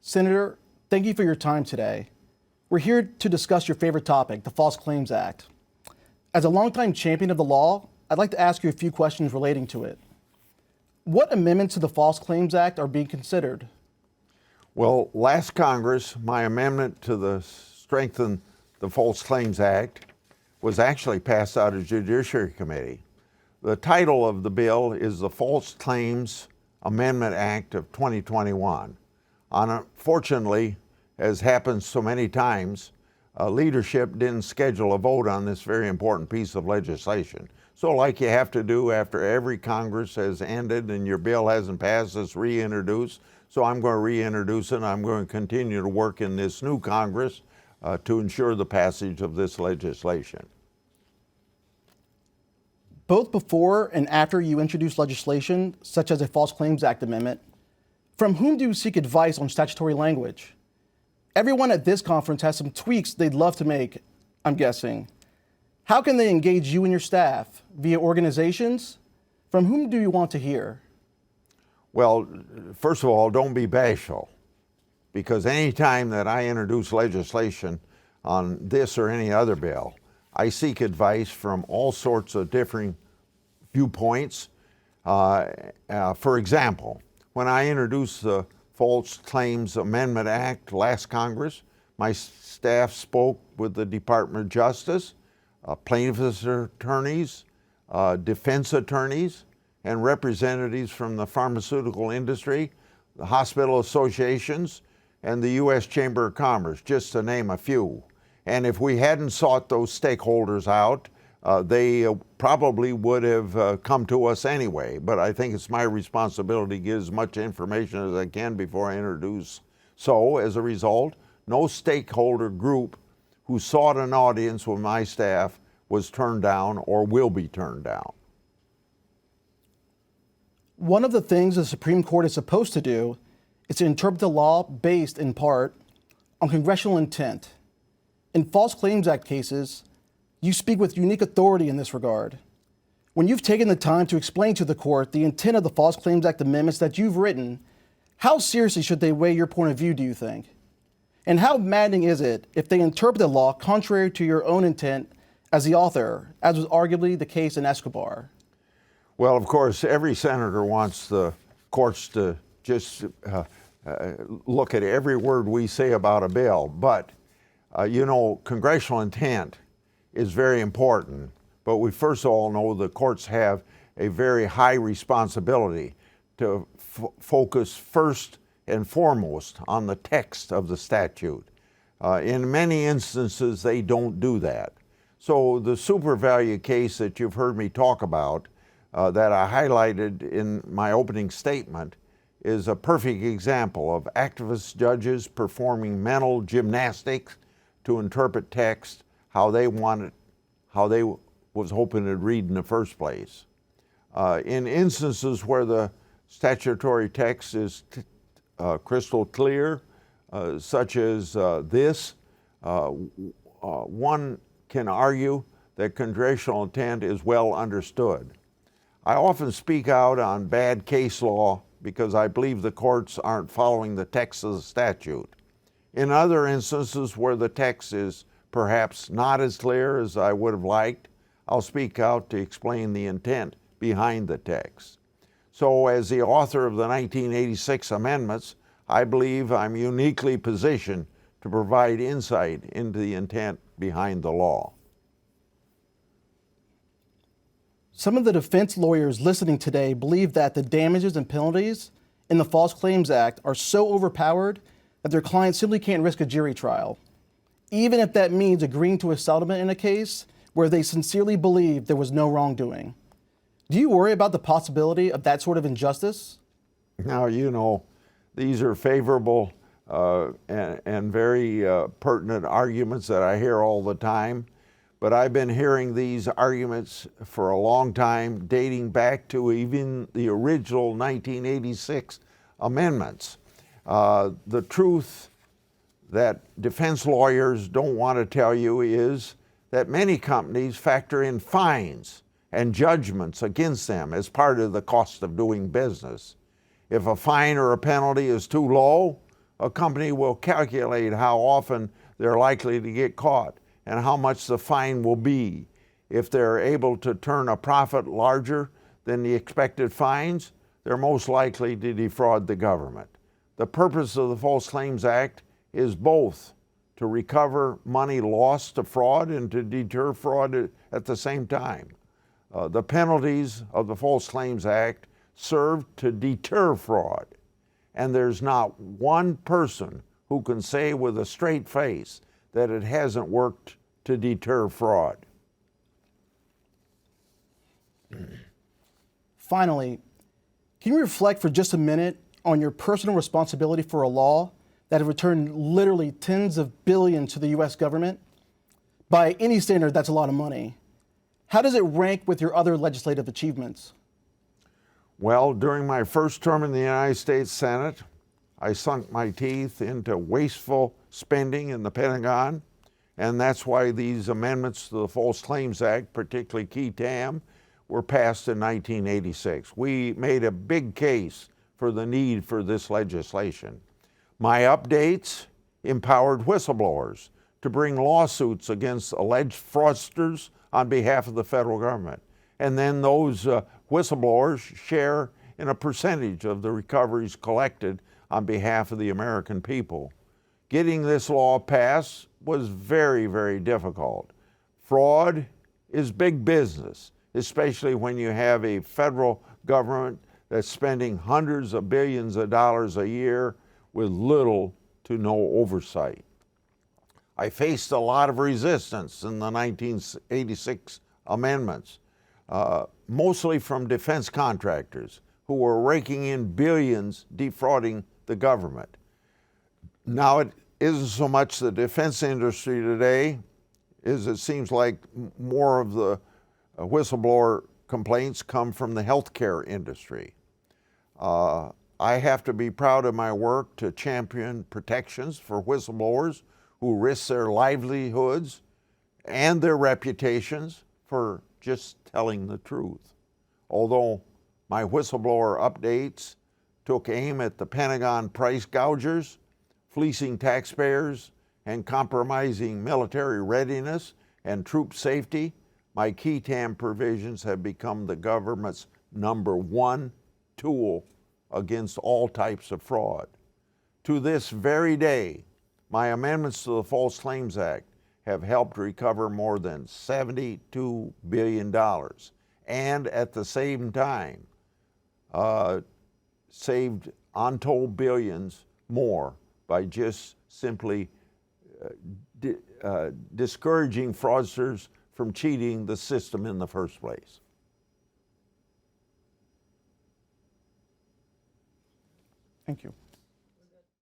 Senator, thank you for your time today. We're here to discuss your favorite topic, the False Claims Act. As a longtime champion of the law, I'd like to ask you a few questions relating to it. What amendments to the False Claims Act are being considered? Well, last Congress, my amendment to strengthen the False Claims Act was actually passed out of Judiciary Committee. The title of the bill is the False Claims Amendment Act of 2021. Unfortunately, as happens so many times, leadership didn't schedule a vote on this very important piece of legislation. So like you have to do after every Congress has ended and your bill hasn't passed, it's reintroduced. So I'm going to reintroduce it, and I'm going to continue to work in this new Congress to ensure the passage of this legislation. Both before and after you introduce legislation, such as a False Claims Act amendment, from whom do you seek advice on statutory language? Everyone at this conference has some tweaks they'd love to make, I'm guessing. How can they engage you and your staff? Via organizations? From whom do you want to hear? Well, first of all, don't be bashful, because any time that I introduce legislation on this or any other bill, I seek advice from all sorts of differing viewpoints. For example, when I introduced the False Claims Amendment Act last Congress, my staff spoke with the Department of Justice, plaintiffs' attorneys, defense attorneys, and representatives from the pharmaceutical industry, the hospital associations, and the U.S. Chamber of Commerce, just to name a few. And if we hadn't sought those stakeholders out, they probably would have come to us anyway. But I think it's my responsibility to give as much information as I can before I introduce. So as a result, no stakeholder group who sought an audience with my staff was turned down or will be turned down. One of the things the Supreme Court is supposed to do is to interpret the law based, in part, on congressional intent. In False Claims Act cases, you speak with unique authority in this regard. When you've taken the time to explain to the court the intent of the False Claims Act amendments that you've written, how seriously should they weigh your point of view, do you think? And how maddening is it if they interpret the law contrary to your own intent as the author, as was arguably the case in Escobar? Well, of course, every senator wants the courts to just look at every word we say about a bill. But, congressional intent is very important. But we first of all know the courts have a very high responsibility to focus first and foremost on the text of the statute. In many instances, they don't do that. So the super value case that you've heard me talk about, that I highlighted in my opening statement, is a perfect example of activist judges performing mental gymnastics to interpret text how they was hoping to read in the first place. In instances where the statutory text is crystal clear, such as this, one can argue that congressional intent is well understood. I often speak out on bad case law because I believe the courts aren't following the text of the statute. In other instances where the text is perhaps not as clear as I would have liked, I'll speak out to explain the intent behind the text. So as the author of the 1986 amendments, I believe I'm uniquely positioned to provide insight into the intent behind the law. Some of the defense lawyers listening today believe that the damages and penalties in the False Claims Act are so overpowered that their clients simply can't risk a jury trial, even if that means agreeing to a settlement in a case where they sincerely believe there was no wrongdoing. Do you worry about the possibility of that sort of injustice? Now, these are favorable and very pertinent arguments that I hear all the time. But I've been hearing these arguments for a long time, dating back to even the original 1986 amendments. The truth that defense lawyers don't want to tell you is that many companies factor in fines and judgments against them as part of the cost of doing business. If a fine or a penalty is too low, A company will calculate how often they're likely to get caught and how much the fine will be. If they're able to turn a profit larger than the expected fines, they're most likely to defraud the government. The purpose of the False Claims Act is both to recover money lost to fraud and to deter fraud at the same time. The penalties of the False Claims Act serve to deter fraud, and there's not one person who can say with a straight face that it hasn't worked to deter fraud. Finally, can you reflect for just a minute on your personal responsibility for a law that have returned literally tens of billions to the U.S. government? By any standard, that's a lot of money. How does it rank with your other legislative achievements? Well, during my first term in the United States Senate, I sunk my teeth into wasteful spending in the Pentagon, and that's why these amendments to the False Claims Act, particularly key TAM, were passed in 1986. We made a big case for the need for this legislation. My updates empowered whistleblowers to bring lawsuits against alleged fraudsters on behalf of the federal government. And then those whistleblowers share in a percentage of the recoveries collected on behalf of the American people. Getting this law passed was very, very difficult. Fraud is big business, especially when you have a federal government that's spending hundreds of billions of dollars a year with little to no oversight. I faced a lot of resistance in the 1986 amendments, mostly from defense contractors who were raking in billions defrauding the government. Now it isn't so much the defense industry today, as it seems like more of the whistleblower complaints come from the healthcare industry. I have to be proud of my work to champion protections for whistleblowers who risk their livelihoods and their reputations for just telling the truth. Although my whistleblower updates took aim at the Pentagon price gougers, fleecing taxpayers, and compromising military readiness and troop safety, my key TAM provisions have become the government's #1 tool against all types of fraud. To this very day, my amendments to the False Claims Act have helped recover more than $72 billion, and at the same time, saved untold billions more by just simply discouraging fraudsters from cheating the system in the first place. Thank you.